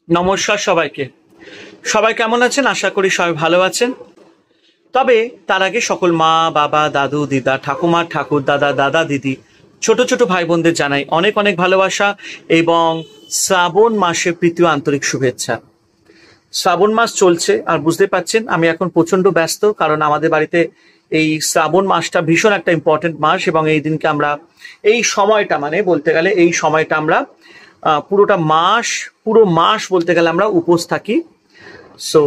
নমস্কার সবাইকে। সবাই কেমন আছেন? আশা করি সবাই ভালো আছেন। তবে তার আগে সকল মা, বাবা, দাদু, দিদা, ঠাকুমা, ঠাকুর দাদা, দাদা, দিদি, ছোট ছোট ভাই বোনদের জানাই অনেক অনেক ভালোবাসা এবং শ্রাবণ মাসের প্রীতি ও আন্তরিক শুভেচ্ছা। শ্রাবণ মাস চলছে আর বুঝতে পারছেন আমি এখন প্রচন্ড ব্যস্ত, কারণ আমাদের বাড়িতে এই শ্রাবণ মাসটা ভীষণ একটা ইম্পর্টেন্ট মাস এবং এই দিনকে আমরা এই সময়টা মানে বলতে গেলে এই সময়টা আমরা পুরো মাস বলতে গেলে আমরা উপোস থাকি। সো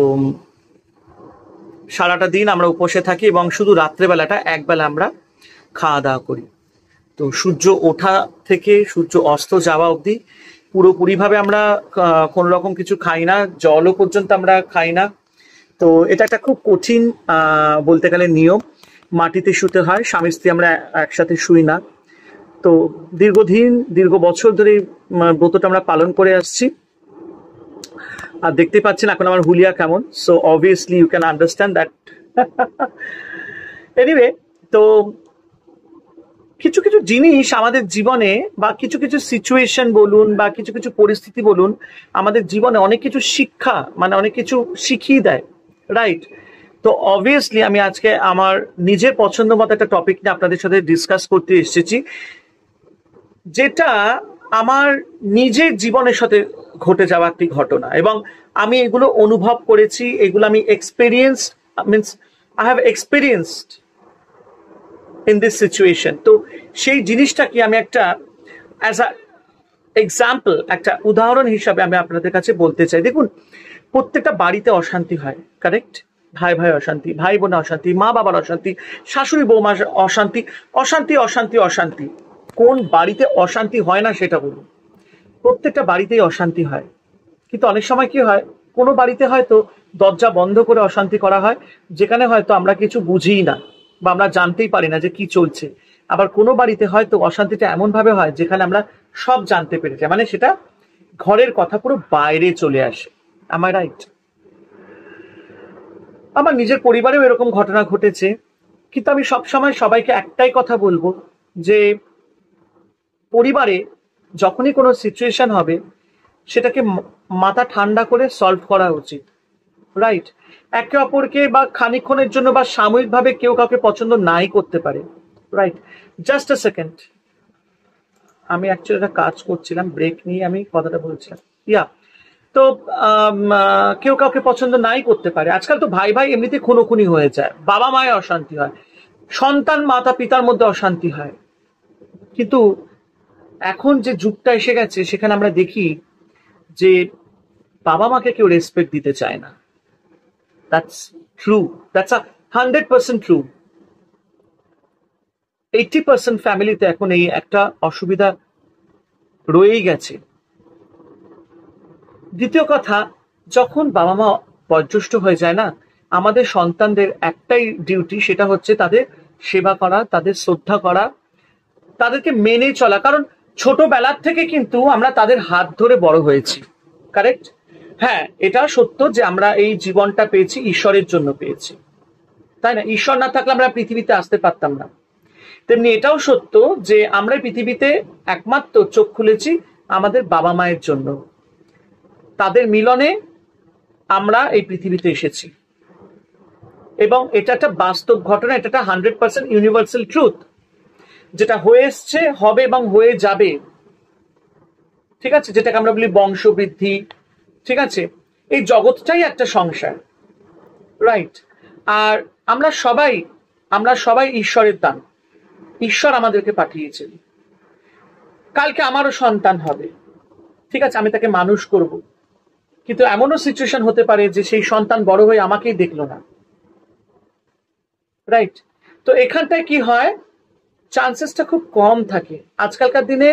সারাটা দিন আমরা উপোসে থাকি এবং শুধু রাত্রেবেলাটা একবেলা আমরা খাওয়া দাওয়া করি। তো সূর্য ওঠা থেকে সূর্য অস্ত যাওয়া অবধি পুরোপুরিভাবে আমরা কোনো রকম কিছু খাই না, জলও পর্যন্ত আমরা খাই না। তো এটা একটা খুব কঠিন বলতে গেলে নিয়ম। মাটিতে শুতে হয়, স্বামী স্ত্রী আমরা একসাথে শুই না। তো দীর্ঘ বছর ধরে ব্রতটা আমরা পালন করে আসছি। আর দেখতে পাচ্ছেন এখন আমার হুলিয়া কেমন, so obviously you can understand that. Anyway, তো কিছু কিছু জিনিস আমাদের জীবনে বা কিছু কিছু সিচুয়েশন বলুন বা কিছু কিছু পরিস্থিতি বলুন, আমাদের জীবনে অনেক কিছু শিক্ষা মানে অনেক কিছু শিখিয়ে দেয়, রাইট? তো অবভিয়াসলি আমি আজকে আমার নিজের পছন্দ মতো একটা টপিক নিয়ে আপনাদের সাথে ডিসকাস করতে এসেছি, যেটা আমার নিজের জীবনের সাথে ঘটে যাওয়া একটি ঘটনা এবং আমি এগুলো অনুভব করেছি, এগুলো আমি I have experienced in this situation. তো সেই জিনিসটাকে আমি একটা অ্যাজ আ এক্সাম্পল, একটা উদাহরণ হিসাবে আমি আপনাদের কাছে বলতে চাই। দেখুন, প্রত্যেকটা বাড়িতে অশান্তি হয়, কারেক্ট? ভাই ভাই অশান্তি, ভাই বোনে অশান্তি, মা বাবার অশান্তি, শাশুড়ি বৌমার অশান্তি, অশান্তি অশান্তি অশান্তি। কোন বাড়িতে অশান্তি হয় না সেটা বলুন? প্রত্যেকটা বাড়িতেই অশান্তি হয়। কিন্তু অনেক সময় কি হয়, কোনো বাড়িতে হয়তো দরজা বন্ধ করে অশান্তি করা হয়, যেখানে হয়তো আমরা কিছু বুঝিই না বা আমরা জানতেই পারি না যে কি চলছে। আবার কোনো বাড়িতে হয়তো অশান্তিটা এমন ভাবে হয় যেখানে আমরা সব জানতে পেরে যাই, মানে সেটা ঘরের কথা পুরো বাইরে চলে আসে। am I right? আমার নিজের পরিবারেও এরকম ঘটনা ঘটেছে। কিন্তু আমি সবসময় সবাইকে একটাই কথা বলবো যে পরিবারে যখনই কোনো সিচুয়েশন হবে সেটাকে মাথা ঠান্ডা করে সলভ করা উচিত, রাইট? একে অপরকে বা খানিকক্ষণের জন্য বা সাময়িকভাবে কেউ কাউকে পছন্দ নাই করতে পারে, রাইট? জাস্ট আ সেকেন্ড, আমি অ্যাকচুয়ালি একটা কাজ করছিলাম, ব্রেক নিয়ে আমি কথাটা বলছিলাম। ইয়া, তো কেউ কাউকে পছন্দ নাই করতে পারে। আজকাল তো ভাই ভাই এমনিতে খুনোখুনি হয়ে যায়, বাবা মায়ের অশান্তি হয়, সন্তান মাতা পিতার মধ্যে অশান্তি হয়। কিন্তু এখন যে যুগটা এসে গেছে সেখানে আমরা দেখি যে বাবা মাকে কেউ রেসপেক্ট দিতে চায় না। That's true, that's 100% true. 80% ফ্যামিলিতে এখন এই একটা অসুবিধা রয়েই গেছে। দ্বিতীয় কথা, যখন বাবা মা বয়োজ্যেষ্ঠ হয়ে যায় না, আমাদের সন্তানদের একটাই ডিউটি, সেটা হচ্ছে তাদের সেবা করা, তাদের শ্রদ্ধা করা, তাদেরকে মেনে চলা। কারণ ছোটবেলার থেকে কিন্তু আমরা তাদের হাত ধরে বড় হয়েছি, কারেক্ট? হ্যাঁ, এটা সত্য যে আমরা এই জীবনটা পেয়েছি ঈশ্বরের জন্য পেয়েছি, তাই না? ঈশ্বর না থাকলে আমরা পৃথিবীতে আসতে পারতাম না। তেমনি এটাও সত্য যে আমরা পৃথিবীতে একমাত্র চোখ খুলেছি আমাদের বাবা মায়ের জন্য। তাদের মিলনে আমরা এই পৃথিবীতে এসেছি এবং এটা একটা বাস্তব ঘটনা, এটা একটা 100% ইউনিভার্সাল ট্রুথ, যেটা হয়ে এসছে, হবে এবং হয়ে যাবে, ঠিক আছে? যেটাকে আমরা বলি বংশবৃদ্ধি, ঠিক আছে? এই জগৎটাই একটা সংসার, রাইট? আর আমরা সবাই ঈশ্বরের দান। ঈশ্বর আমাদেরকে পাঠিয়েছেন। কালকে আমারও সন্তান হবে, ঠিক আছে? আমি তাকে মানুষ করব, কিন্তু এমনও সিচুয়েশন হতে পারে যে সেই সন্তান বড় হয়ে আমাকেই দেখলো না, রাইট? তো এখানটায় কি হয়, চান্সেসটা খুব কম থাকে। আজকালকার দিনে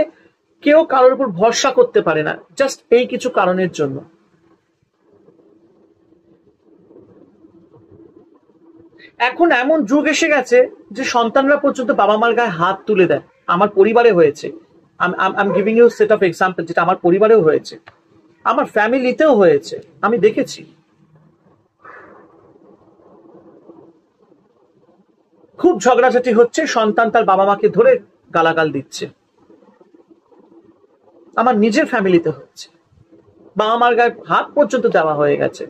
কেউ কারোর উপর ভরসা করতে পারে না, জাস্ট এই কিছু কারণের জন্য। এখন এমন যুগ এসে গেছে যে সন্তানরা পর্যন্ত বাবা মার গায়ে হাত তুলে দেয়। আমার পরিবারে হয়েছে, I giving you set of example, যেটা আমার পরিবারেও হয়েছে, আমার ফ্যামিলিতেও হয়েছে, আমি দেখেছি। খুব ঝগড়াঝাটি হচ্ছে, সন্তান তার বাবা মাকে ধরে গালাগাল দিচ্ছে, আমার নিজের ফ্যামিলিতে হচ্ছে। বাবা মার গায়ে হাত পর্যন্ত দেওয়া হয়ে গেছে,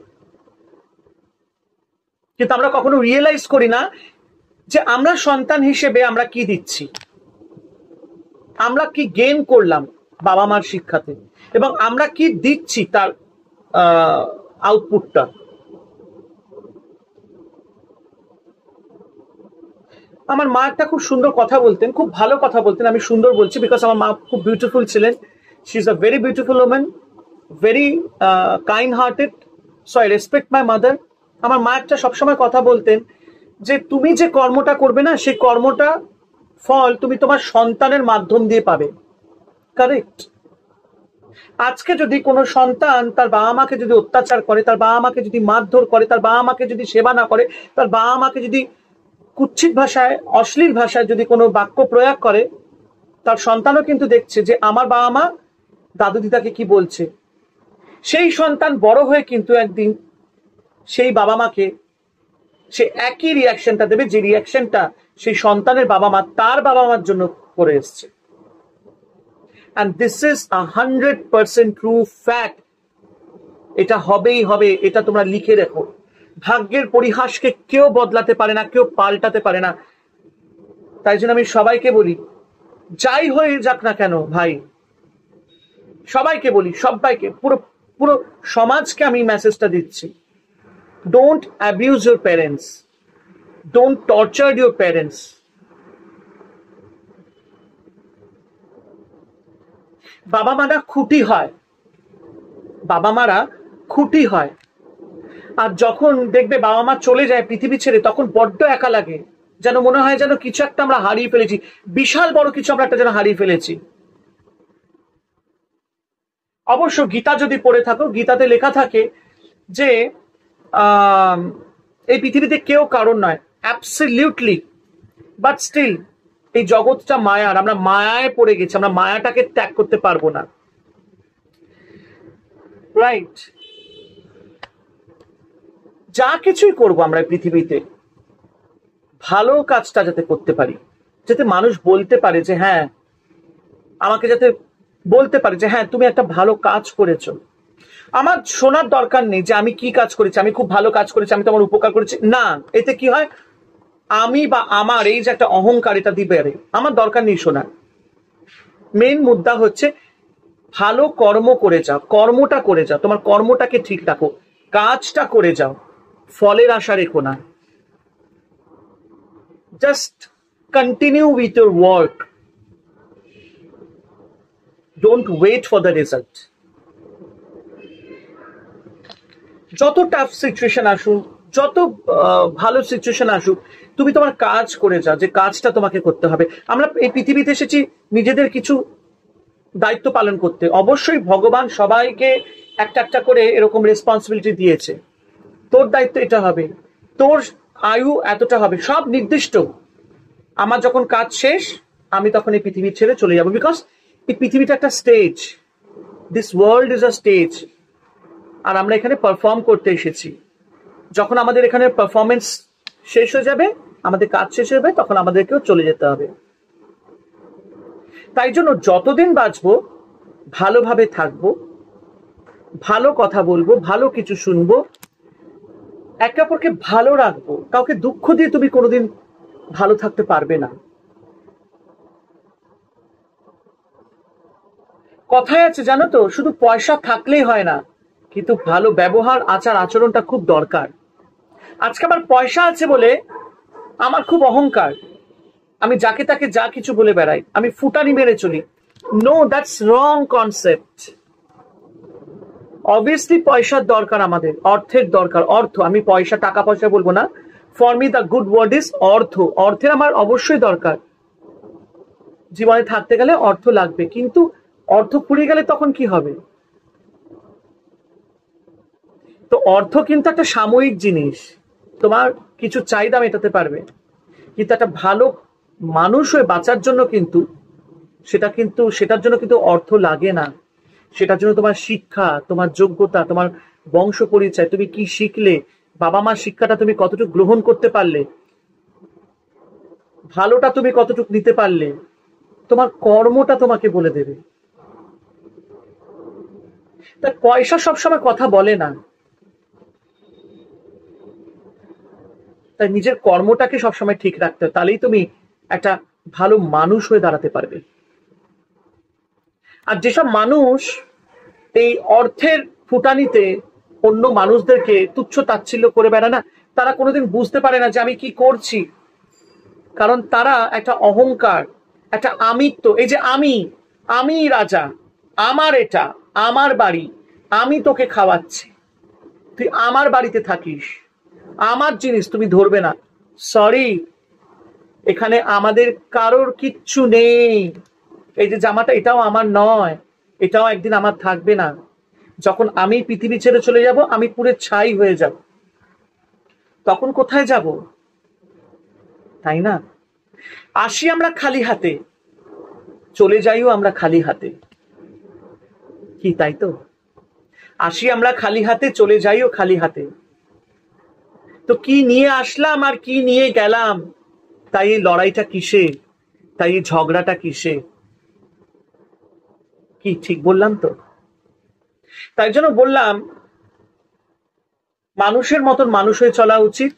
কিন্তু আমরা কখনো রিয়েলাইজ করি না যে আমরা সন্তান হিসেবে আমরা কি দিচ্ছি, আমরা কি গেইন করলাম বাবা মার শিক্ষাতে, এবং আমরা কি দিচ্ছি তার আউটপুটটা। আমার মা একটা খুব সুন্দর কথা বলতেন, খুব ভালো কথা বলতেন, আমি সুন্দর বলছি বিকজ আমার মা খুব বিউটিফুল ছিলেন, she is a very beautiful woman, very kind hearted, so I respect my mother. আমার মা একটা সবসময় কথা বলতেন যে তুমি যে কর্মটা করবে না, সেই কর্মটা ফল তুমি তোমার সন্তানের মাধ্যম দিয়ে পাবে। কারেক্ট? আজকে যদি কোনো সন্তান তার বাবা মাকে যদি অত্যাচার করে, তার বাবা মাকে যদি মারধর করে, তার বাবা মাকে যদি সেবা না করে, তার বাবা মাকে যদি কুৎসিত ভাষায়, অশ্লীল ভাষায় যদি কোনো বাক্য প্রয়োগ করে, তার সন্তানও কিন্তু দেখছে যে আমার বাবা মা দাদু দিদাকে কি বলছে। সেই সন্তান বড় হয়ে কিন্তু একদিন সেই বাবা মাকে সে একই রিয়াকশনটা দেবে, যে রিয়াকশনটা সেই সন্তানের বাবা মা তার বাবা মার জন্য করে এসছে। And this is 100% true fact. এটা হবেই হবে, এটা তোমরা লিখে রেখো। ভাগ্যের পরিহাসকে কেউ বদলাতে পারে না, কেউ পাল্টাতে পারে না। তাই জন্য আমি সবাইকে বলি, যাই হয়ে যাক না কেন ভাই, সবাইকে বলি, সবাইকে, পুরো পুরো সমাজকে আমি মেসেজটা দিচ্ছি, don't abuse your parents, don't torture your parents. বাবা মারা খুঁটি হয়, বাবা মারা খুঁটি হয়, আর যখন দেখবে বাবা মা চলে যায় পৃথিবী ছেড়ে, তখন বড্ড একা লাগে, যেন মনে হয় যেন কিছু একটা আমরা হারিয়ে ফেলেছি, বিশাল বড় কিছু আমরা একটা যেন হারিয়ে ফেলেছি। অবশ্য গীতা যদি পড়ে থাকো, গীতাতে লেখা থাকে যে এই পৃথিবীতে কেউ কারণ নয়, অ্যাবসলিউটলি, বাট স্টিল এই জগৎটা মায়ার, আমরা মায়ায় পড়ে গেছি, আমরা মায়াটাকে ত্যাগ করতে পারবো না। রাইট? যা কিছুই করবো আমরা পৃথিবীতে, ভালো কাজটা যাতে করতে পারি, যাতে মানুষ বলতে পারে যে হ্যাঁ, আমাকে যাতে বলতে পারে যে হ্যাঁ তুমি একটা ভালো কাজ করেছো। আমার শোনার দরকার নেই যে আমি কি কাজ করেছি, আমি খুব ভালো কাজ করেছি, আমি তোমার উপকার করেছি, না। এতে কি হয়, আমি বা আমার এই যে একটা অহংকার, এটা দিবে, আমার দরকার নেই শোনার। মেন মুদ্রা হচ্ছে ভালো কর্ম করে যাও, কর্মটা করে যাও, তোমার কর্মটাকে ঠিক রাখো, কাজটা করে যাও, ফলের আশা রেখো না। Just continue with your work, don't wait for the result. যত টাফ সিচুয়েশন আসুক, যত ভালো সিচুয়েশন আসুক, তুমি তোমার কাজ করে যাও, যে কাজটা তোমাকে করতে হবে। আমরা এই পৃথিবীতে এসেছি নিজেদের কিছু দায়িত্ব পালন করতে। অবশ্যই ভগবান সবাইকে একটা একটা করে এরকম রেসপন্সিবিলিটি দিয়েছে, তোর দায়িত্ব এটা হবে, তোর আয়ু এতটা হবে, সব নির্দিষ্ট। আমার যখন কাজ শেষ, আমি তখন এই পৃথিবী ছেড়ে চলে যাবো, বিকজ এই পৃথিবীটা একটা stage, this world is a stage, আর আমরা এখানে পারফর্ম করতে এসেছি। যখন আমাদের এখানে পারফরমেন্স শেষ হয়ে যাবে, আমাদের কাজ শেষ হবে, তখন আমাদেরকেও চলে যেতে হবে। তাই জন্য যতদিন বাঁচবো ভালোভাবে থাকবো, ভালো কথা বলবো, ভালো কিছু শুনবো, একে অপরকে ভালো রাখবো। কাউকে দুঃখ দিয়ে তুমি কোনোদিন ভালো থাকতে পারবে না। কথায় আছে জানো তো, শুধু পয়সা থাকলেই হয় না, কিন্তু ভালো ব্যবহার, আচার আচরণটা খুব দরকার। আজকে আমার পয়সা আছে বলে আমার খুব অহংকার, আমি যাকে তাকে যা কিছু বলে বেড়াই, আমি ফুটানি মেরে চলি। No, that's wrong concept. Obviously পয়সার দরকার, আমাদের অর্থের দরকার, অর্থ। আমি পয়সা, টাকা পয়সা বলবো না, for me the good word is অর্থ। অর্থের আমার অবশ্যই দরকার, জীবনে থাকতে গেলে অর্থ লাগবে, কিন্তু অর্থ ফুরিয়ে গেলে তখন কি হবে? তো অর্থ কিন্তু একটা সাময়িক জিনিস, তোমার কিছু চাহিদা মেটাতে পারবে, কিন্তু একটা ভালো মানুষ হয়ে বাঁচার জন্য কিন্তু সেটার জন্য কিন্তু অর্থ লাগে না। সেটার জন্য তোমার শিক্ষা, তোমার যোগ্যতা, তোমার বংশ পরিচয়, তুমি কি শিখলে, বাবা মার শিক্ষাটা তুমি কতটুকু গ্রহণ করতে পারলে, ভালোটা তুমি কতটুকু নিতে পারলে, তোমার কর্মটা তোমাকে বলে দেবে। তাই পয়সা সবসময় কথা বলে না, তাই নিজের কর্মটাকে সবসময় ঠিক রাখতে হবে, তাহলেই তুমি একটা ভালো মানুষ হয়ে দাঁড়াতে পারবে। আর যেসব মানুষ এই অর্থের ফুটানিতে অন্য মানুষদেরকে তুচ্ছ তাচ্ছিল্য করে বেড়ায় না, তারা কোনোদিন বুঝতে পারে না যে আমি কি করছি। কারণ তারা একটা অহংকার, একটা আমিত্ব, এই যে আমি রাজা, আমার এটা, আমার বাড়ি, আমি তোকে খাওয়াচ্ছি, তুই আমার বাড়িতে থাকিস, আমার জিনিস তুমি ধরবে না। সরি, এখানে আমাদের কারোর কিচ্ছু নেই। এই যে জামাটা, এটাও আমার নয়, এটাও একদিন আমার থাকবে না। যখন আমি পৃথিবী ছেড়ে চলে যাব, আমি পুরো ছাই হয়ে যাব, তখন কোথায় যাব? তাই না? আসি আমরা খালি হাতে, চলে যাইও আমরা খালি হাতে, কি তাই তো? আসি আমরা খালি হাতে, চলে যাইও খালি হাতে। তো কি নিয়ে আসলাম আর কি নিয়ে গেলাম? তাই এই লড়াইটা কিসে? তাই এই ঝগড়াটা কিসে? কি ঠিক বললাম তো? তাই জন্য বললাম, মানুষের মতন মানুষ হয়ে চলা উচিত।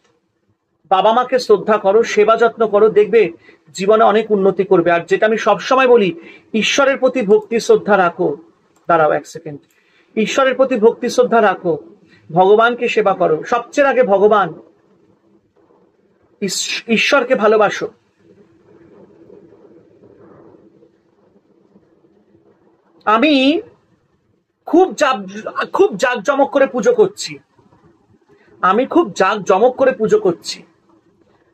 বাবা মাকে শ্রদ্ধা করো, সেবা যত্ন করো, দেখবে জীবনে অনেক উন্নতি করবে। আর যেটা আমি সবসময় বলি, ঈশ্বরের প্রতি ভক্তি শ্রদ্ধা রাখো। দাঁড়াও এক সেকেন্ড। ঈশ্বরের প্রতি ভক্তি শ্রদ্ধা রাখো, ভগবানকে সেবা করো, সবচেয়ে আগে ভগবান, ঈশ্বরকে ভালোবাসো। আমি খুব জাঁকজমক করে পুজো করছি, আমি খুব জাঁকজমক করে পুজো করছি,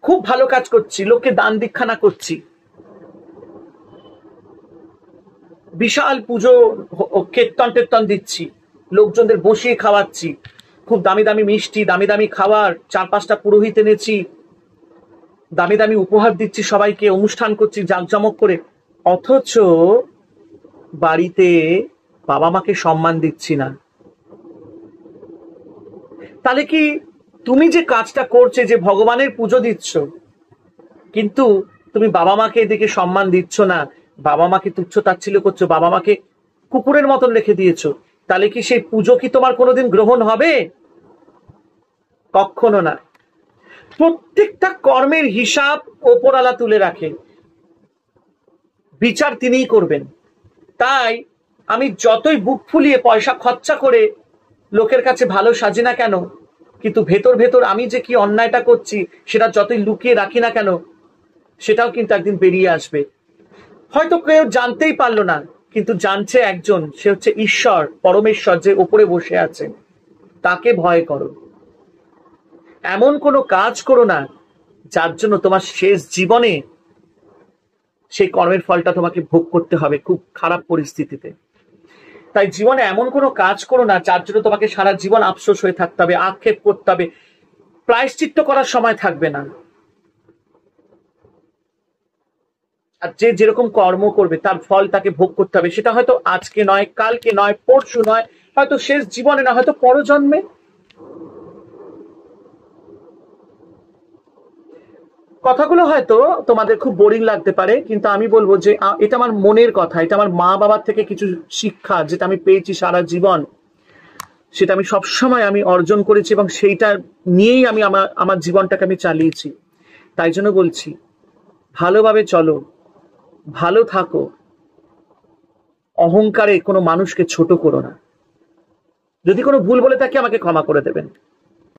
খুব ভালো কাজ করছি, লোককে দান দীক্ষানা করছি, বিশাল পুজো, কীর্তন টের্তন দিচ্ছি, লোকজনদের বসিয়ে খাওয়াচ্ছি, খুব দামি দামি মিষ্টি, দামি দামি খাবার, 4-5টা পুরোহিত এনেছি, দামি দামি উপহার দিচ্ছি সবাইকে, অনুষ্ঠান করছি জাঁকজমক করে। অথচ বাড়িতে বাবা মাকে সম্মান দিচ্ছি না। তাহলে কি তুমি যে কাজটা করছে, যে ভগবানের পুজো দিচ্ছ, কিন্তু তুমি বাবা মাকে এদিকে সম্মান দিচ্ছ না, বাবা মাকে তুচ্ছ তাচ্ছিল্য করছো, বাবা মাকে কুকুরের মতন রেখে দিয়েছো, তাহলে কি সেই পুজো কি তোমার কোনোদিন গ্রহণ হবে? কখনো না। প্রত্যেকটা কর্মের হিসাব ওপরওয়ালা তুলে রাখে, বিচার তিনিই করবেন। তাই আমি যতই বুক ফুলিয়ে পয়সা খরচা করে লোকের কাছে ভালো সাজি না কেন, কিন্তু ভেতর ভেতর আমি যে কি অন্যায়টা করছি সেটা যতই লুকিয়ে রাখি না কেন, সেটাও কিন্তু একদিন বেরিয়ে আসবে। হয়তো কেউ জানতেই পারলো না, কিন্তু জানছে একজন, সে হচ্ছে ঈশ্বর, পরমেশ্বর, যে ওপরে বসে আছে। তাকে ভয় করো। এমন কোনো কাজ করো না যার জন্য তোমার শেষ জীবনে সেই কর্মের ফলটা তোমাকে ভোগ করতে হবে খুব খারাপ পরিস্থিতিতে। তাই জীবনে এমন কোনো কাজ করো না যার জন্য তোমাকে সারা জীবন আফসোস হয়ে থাকতে হবে, আক্ষেপ করতে হবে, প্রায়শ্চিত্ত করার সময় থাকবে না। আর যে যেরকম কর্ম করবে তার ফল তাকে ভোগ করতে হবে। সেটা হয়তো আজকে নয়, কালকে নয়, পরশু নয়, হয়তো শেষ জীবনে না, হয়তো পরজন্মে। কথাগুলো হয়তো তোমাদের খুব বোরিং লাগতে পারে, কিন্তু আমি বলবো যে এটা আমার মনের কথা, এটা আমার মা বাবার থেকে কিছু শিক্ষা যেটা আমি পেয়েছি সারা জীবন, সেটা আমি সবসময় আমি অর্জন করেছি এবং সেইটা নিয়েই আমি আমার জীবনটাকে আমি চালিয়েছি। তাই জন্য বলছি, ভালোভাবে চলো, ভালো থাকো, অহংকারে কোনো মানুষকে ছোট করো না। যদি কোনো ভুল বলে থাকি আমাকে ক্ষমা করে দেবেন।